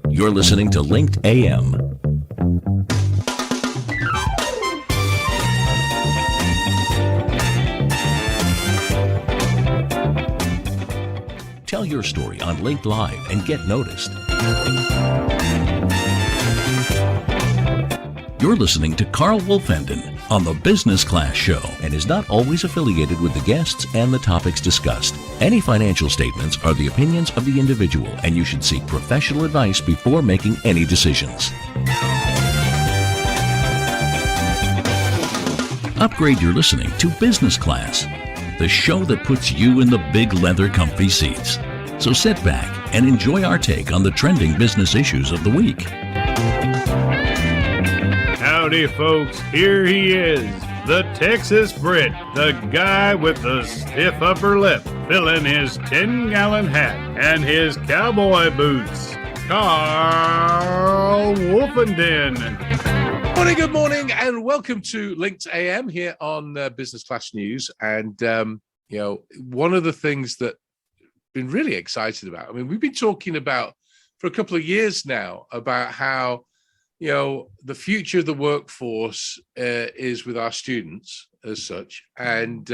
You're listening to Linked AM. Tell your story on Linked Live and get noticed. You're listening to Carl Wolfenden on the Business Class Show and is not always affiliated with the guests and the topics discussed. Any financial statements are the opinions of the individual, and you should seek professional advice before making any decisions. Upgrade your listening to Business Class, the show that puts you in the big leather comfy seats. So sit back and enjoy our take on the trending business issues of the week. Howdy, folks. Here he is, the Texas Brit, the guy with the stiff upper lip, filling his 10-gallon hat and his cowboy boots, Carl Wolfenden. Good morning, and welcome to Linked AM here on Business Class News. And, one of the things that I've been really excited about, I mean, we've been talking about for a couple of years now about how the future of the workforce is with our students as such. And,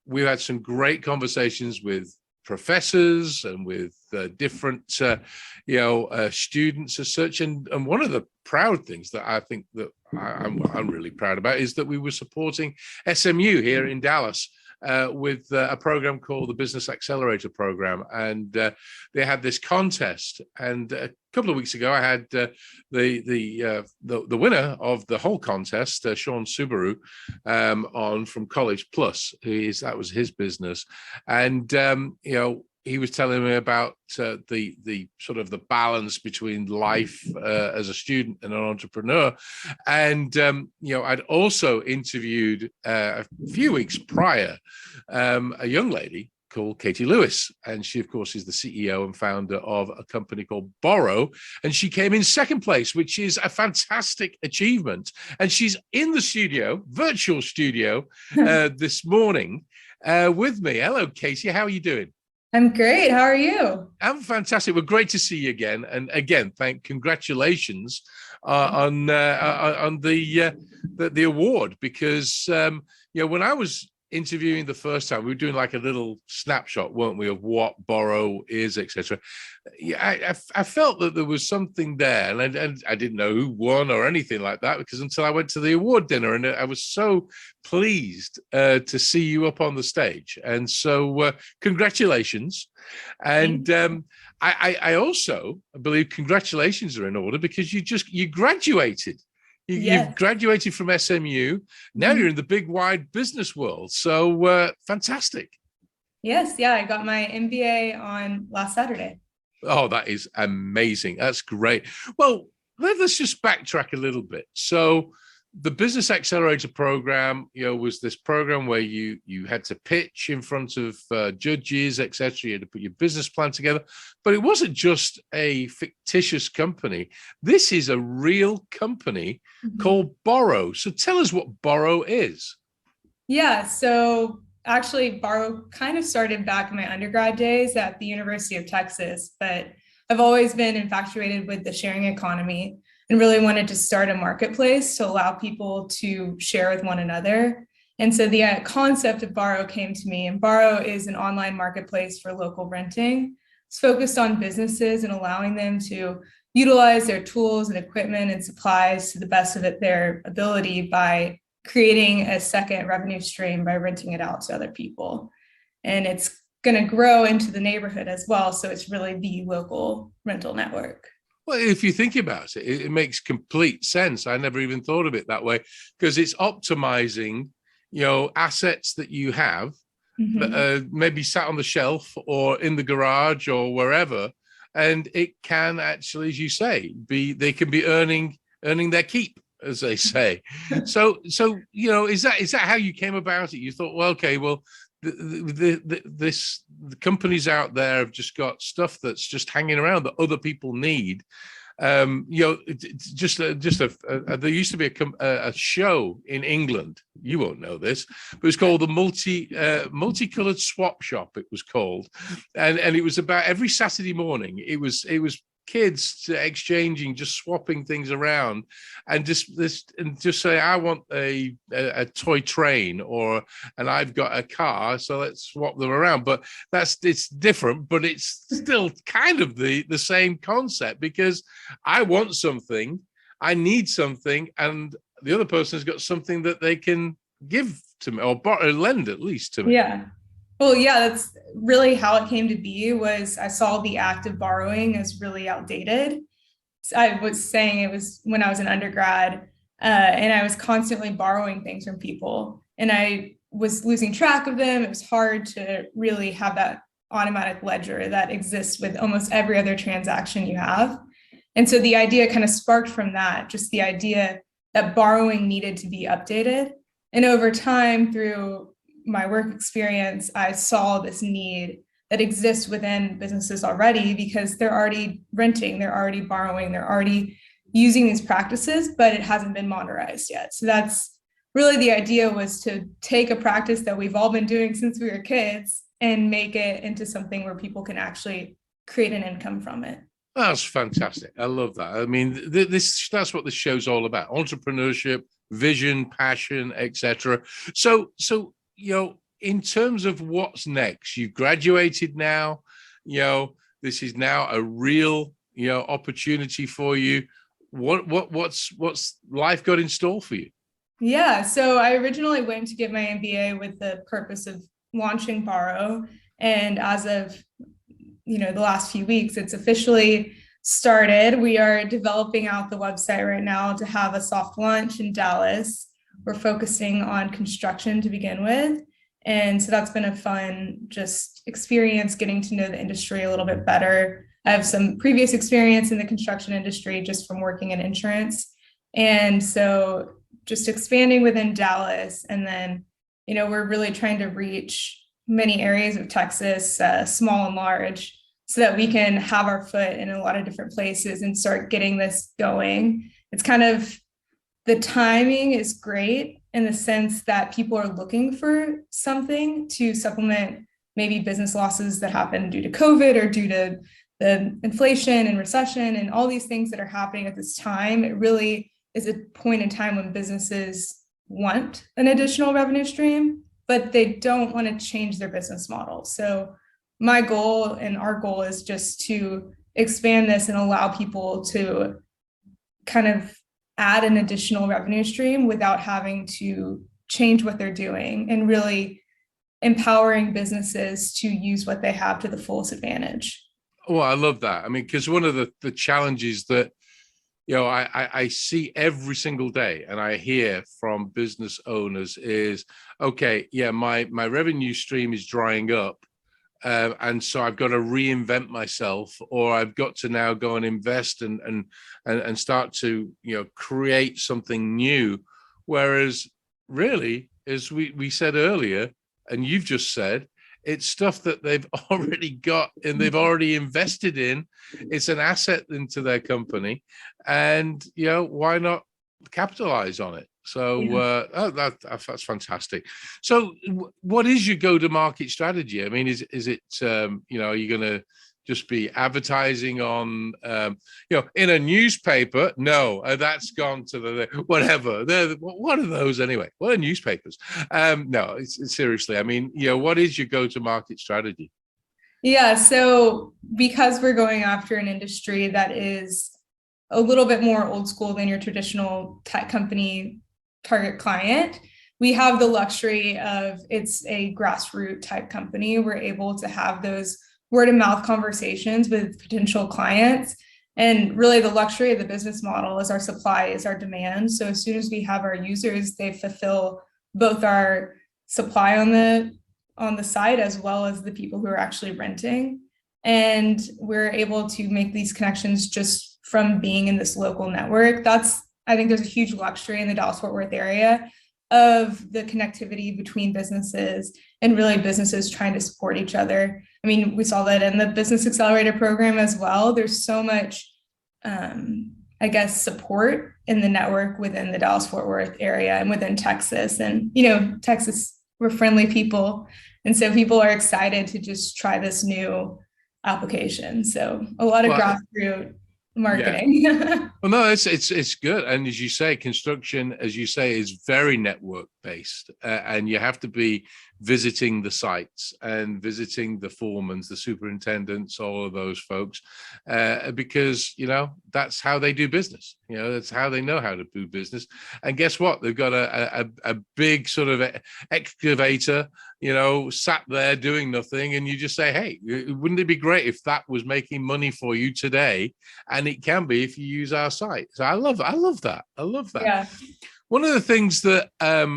we've had some great conversations with professors and with different, students as such. And one of the proud things that I think that I'm really proud about is that we were supporting SMU here in Dallas with a program called the Business Accelerator Program, and they had this contest. And a couple of weeks ago, I had the winner of the whole contest, Sean Subaru, on from College Plus. That was his business, and he was telling me about the sort of the balance between life as a student and an entrepreneur. And, I'd also interviewed a few weeks prior a young lady called Katie Lewis. And she, of course, is the CEO and founder of a company called Borrow. And she came in second place, which is a fantastic achievement. And she's in the studio, virtual studio, this morning with me. Hello, Katie. How are you doing? I'm great. How are you? I'm fantastic. Well, great to see you again. And again, congratulations on the award, because when I was interviewing the first time, we were doing like a little snapshot, weren't we, of what Borrow is, etc. Yeah, I felt that there was something there, and I didn't know who won or anything like that, because until I went to the award dinner, and I was so pleased to see you up on the stage. And so congratulations. And I also believe congratulations are in order because you graduated. You've graduated from SMU. Now you're in the big, wide business world. So fantastic. Yes. Yeah. I got my MBA on last Saturday. Oh, that is amazing. That's great. Well, let's just backtrack a little bit. So the Business Accelerator Program, was this program where you had to pitch in front of judges, etc. You had to put your business plan together, but it wasn't just a fictitious company. This is a real company called Borrow. So tell us what Borrow is. Yeah. So actually, Borrow kind of started back in my undergrad days at the University of Texas, but I've always been infatuated with the sharing economy and really wanted to start a marketplace to allow people to share with one another. And so the concept of Borrow came to me, and Borrow is an online marketplace for local renting. It's focused on businesses and allowing them to utilize their tools and equipment and supplies to the best of their ability by creating a second revenue stream by renting it out to other people. And it's going to grow into the neighborhood as well. So it's really the local rental network. Well, if you think about it, it makes complete sense. I never even thought of it that way, because it's optimizing, assets that you have that maybe sat on the shelf or in the garage or wherever, and it can actually, as you say, they can be earning their keep, as they say. So is that how you came about it? You thought, well, okay, well, the companies out there have just got stuff that's just hanging around that other people need. It's just there used to be a show in England. You won't know this, but it was called the multicolored swap shop. It was called, and it was about every Saturday morning. It was kids exchanging, just swapping things around, and just say, I want a toy train, and I've got a car, so let's swap them around. But it's different, but it's still kind of the same concept, because I want something, I need something, and the other person has got something that they can give to me, or lend at least to me. Yeah. Well, yeah, that's really how it came to be. Was I saw the act of borrowing as really outdated. I was saying it was when I was an undergrad, and I was constantly borrowing things from people, and I was losing track of them. It was hard to really have that automatic ledger that exists with almost every other transaction you have. And so the idea kind of sparked from that, just the idea that borrowing needed to be updated. And over time, through my work experience, I saw this need that exists within businesses already, because they're already renting, they're already borrowing, they're already using these practices, but it hasn't been monetized yet. So that's really the idea, was to take a practice that we've all been doing since we were kids and make it into something where people can actually create an income from it. That's fantastic. I love that. I mean, that's what this show's all about: entrepreneurship, vision, passion, etc. So in terms of what's next, you've graduated now, this is now a real, opportunity for you. What's life got in store for you? Yeah, so I originally went to get my MBA with the purpose of launching Borrow. And as of, the last few weeks, it's officially started. We are developing out the website right now to have a soft launch in Dallas. We're focusing on construction to begin with. And so that's been a fun just experience, getting to know the industry a little bit better. I have some previous experience in the construction industry just from working in insurance. And so just expanding within Dallas. And then, we're really trying to reach many areas of Texas, small and large, so that we can have our foot in a lot of different places and start getting this going. It's kind of, the timing is great in the sense that people are looking for something to supplement maybe business losses that happen due to COVID or due to the inflation and recession and all these things that are happening at this time. It really is a point in time when businesses want an additional revenue stream, but they don't want to change their business model. So my goal and our goal is just to expand this and allow people to kind of add an additional revenue stream without having to change what they're doing, and really empowering businesses to use what they have to the fullest advantage. Oh, I love that. I mean, because one of the challenges that, I see every single day and I hear from business owners is, okay, yeah, my revenue stream is drying up. And so I've got to reinvent myself, or I've got to now go and invest and start to, create something new. Whereas really, as we said earlier, and you've just said, it's stuff that they've already got and they've already invested in. It's an asset into their company, and why not capitalize on it? So that's fantastic. So what is your go-to-market strategy? I mean, is it are you going to just be advertising on in a newspaper? No, that's gone to the whatever. What are those anyway? What are newspapers? No, it's seriously. I mean, what is your go-to-market strategy? Yeah, so because we're going after an industry that is a little bit more old school than your traditional tech company target client, we have the luxury of, it's a grassroots type company. We're able to have those word of mouth conversations with potential clients. And really the luxury of the business model is our supply is our demand. So as soon as we have our users, they fulfill both our supply on the site as well as the people who are actually renting. And we're able to make these connections just from being in this local network. I think there's a huge luxury in the Dallas-Fort Worth area of the connectivity between businesses and really businesses trying to support each other. I mean, we saw that in the Business Accelerator program as well. There's so much I guess, support in the network within the Dallas-Fort Worth area and within Texas. And, Texas, we're friendly people. And so people are excited to just try this new application. So a lot of grassroots marketing. Yeah. Well, no, it's good. And as you say, construction, as you say, is very network based, and you have to be visiting the sites and visiting the foremans, the superintendents, all of those folks, because that's how they do business. That's how they know how to do business. And guess what? They've got a big sort of excavator, sat there doing nothing, and you just say, hey, wouldn't it be great if that was making money for you today? And it can be if you use our site. So I love that. Yeah. One of the things that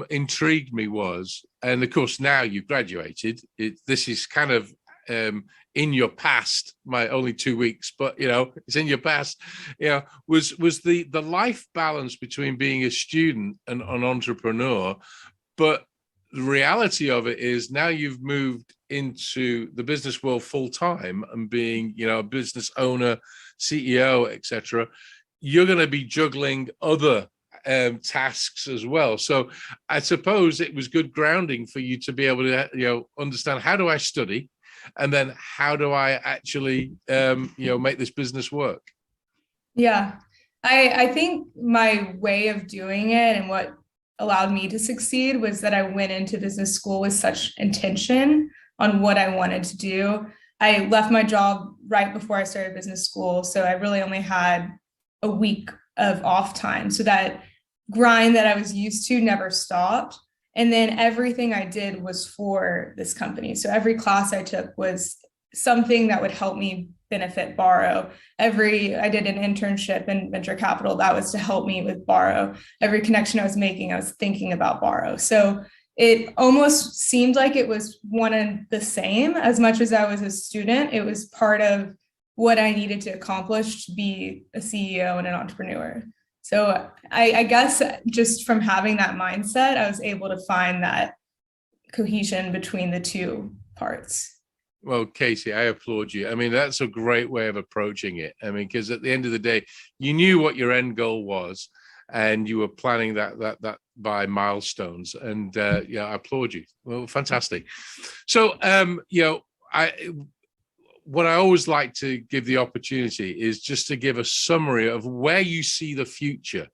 intrigued me was, and of course now you've graduated, this is kind of in your past, my only 2 weeks, but it's in your past, was the life balance between being a student and an entrepreneur. But the reality of it is now you've moved into the business world full time and being, a business owner, CEO, etc. You're going to be juggling other tasks as well. So I suppose it was good grounding for you to be able to, understand, how do I study? And then how do I actually, make this business work? Yeah, I think my way of doing it and what allowed me to succeed was that I went into business school with such intention on what I wanted to do. I left my job right before I started business school. So I really only had a week of off time. So that grind that I was used to never stopped. And then everything I did was for this company. So every class I took was something that would help me benefit Borrow. I did an internship in venture capital that was to help me with Borrow. Every connection I was making, I was thinking about Borrow. So it almost seemed like it was one and the same. As much as I was a student, it was part of what I needed to accomplish to be a CEO and an entrepreneur. So I guess just from having that mindset, I was able to find that cohesion between the two parts. Well, Casey, I applaud you. I mean, that's a great way of approaching it. I mean, because at the end of the day, you knew what your end goal was, and you were planning that by milestones. And I applaud you. Well, fantastic. So, what I always like to give the opportunity is just to give a summary of where you see the future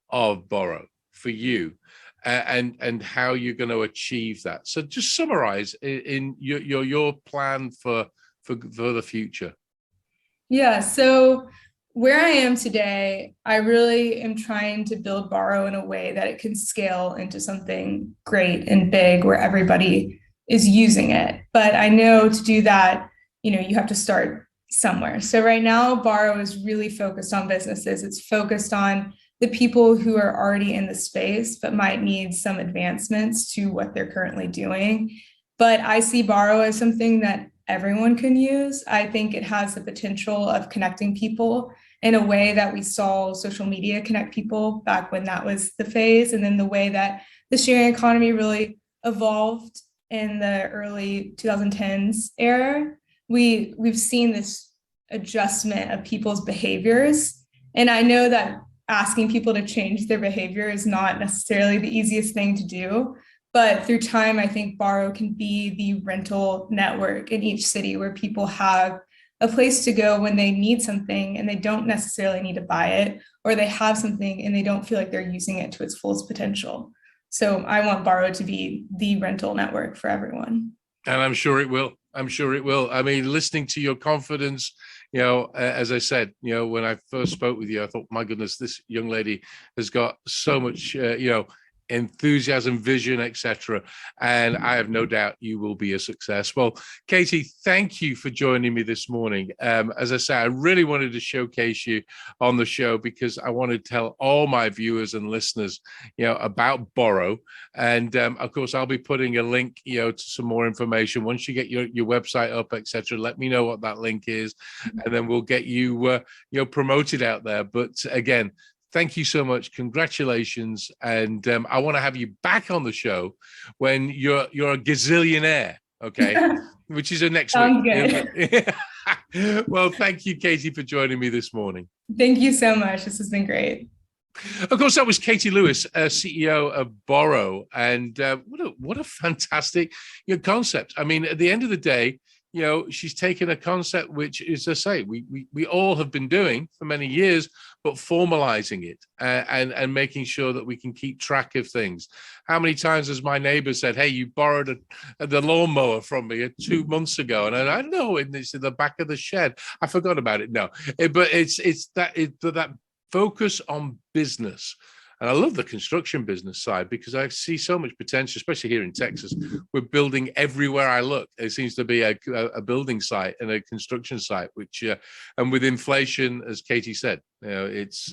of Borrow for you, and how you're going to achieve that. So just summarize in your plan for the future. Yeah. So where I am today, I really am trying to build Borrow in a way that it can scale into something great and big where everybody is using it. But I know to do that, you have to start somewhere. So right now, Borrow is really focused on businesses. It's focused on the people who are already in the space, but might need some advancements to what they're currently doing. But I see Borrow as something that everyone can use. I think it has the potential of connecting people in a way that we saw social media connect people back when that was the phase. And then the way that the sharing economy really evolved in the early 2010s era. We've seen this adjustment of people's behaviors. And I know that asking people to change their behavior is not necessarily the easiest thing to do. But through time, I think Borrow can be the rental network in each city where people have a place to go when they need something and they don't necessarily need to buy it, or they have something and they don't feel like they're using it to its fullest potential. So I want Borrow to be the rental network for everyone. And I'm sure it will. I mean, listening to your confidence, as I said, when I first spoke with you, I thought, my goodness, this young lady has got so much, enthusiasm, vision, etc. And I have no doubt you will be a success. Well, Katie, thank you for joining me this morning. As I say, I really wanted to showcase you on the show because I want to tell all my viewers and listeners, about Borrow. And of course, I'll be putting a link, to some more information. Once you get your website up, etc., let me know what that link is, and then we'll get you, promoted out there. But again, thank you so much. Congratulations. And I want to have you back on the show when you're a gazillionaire, okay? Which is a next Sounds week. good. Well, thank you, Katie, for joining me this morning. Thank you so much. This has been great. Of course, that was Katie Lewis, CEO of Borrow, and what a fantastic concept. I mean, at the end of the day, she's taken a concept which, as I say, we all have been doing for many years, but formalizing it and making sure that we can keep track of things. How many times has my neighbor said, "Hey, you borrowed the lawnmower from me 2 months ago," and I know it's in the back of the shed. I forgot about it. No, but it's that focus on business. And I love the construction business side because I see so much potential, especially here in Texas. We're building everywhere I look. There seems to be a building site and a construction site, which, and with inflation, as Katie said, it's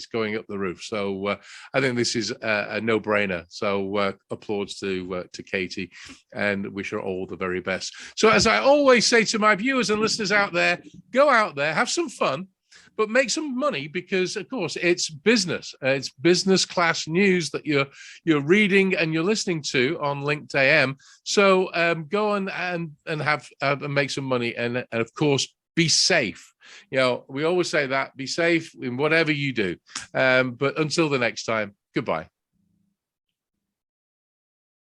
going up the roof. So I think this is a no-brainer. So applause to Katie, and wish her all the very best. So as I always say to my viewers and listeners out there, go out there, have some fun, but make some money, because of course it's business. It's business class news that you're reading and you're listening to on Linked AM. So go on and have and make some money, and of course be safe. We always say that, be safe in whatever you do. But until the next time, goodbye.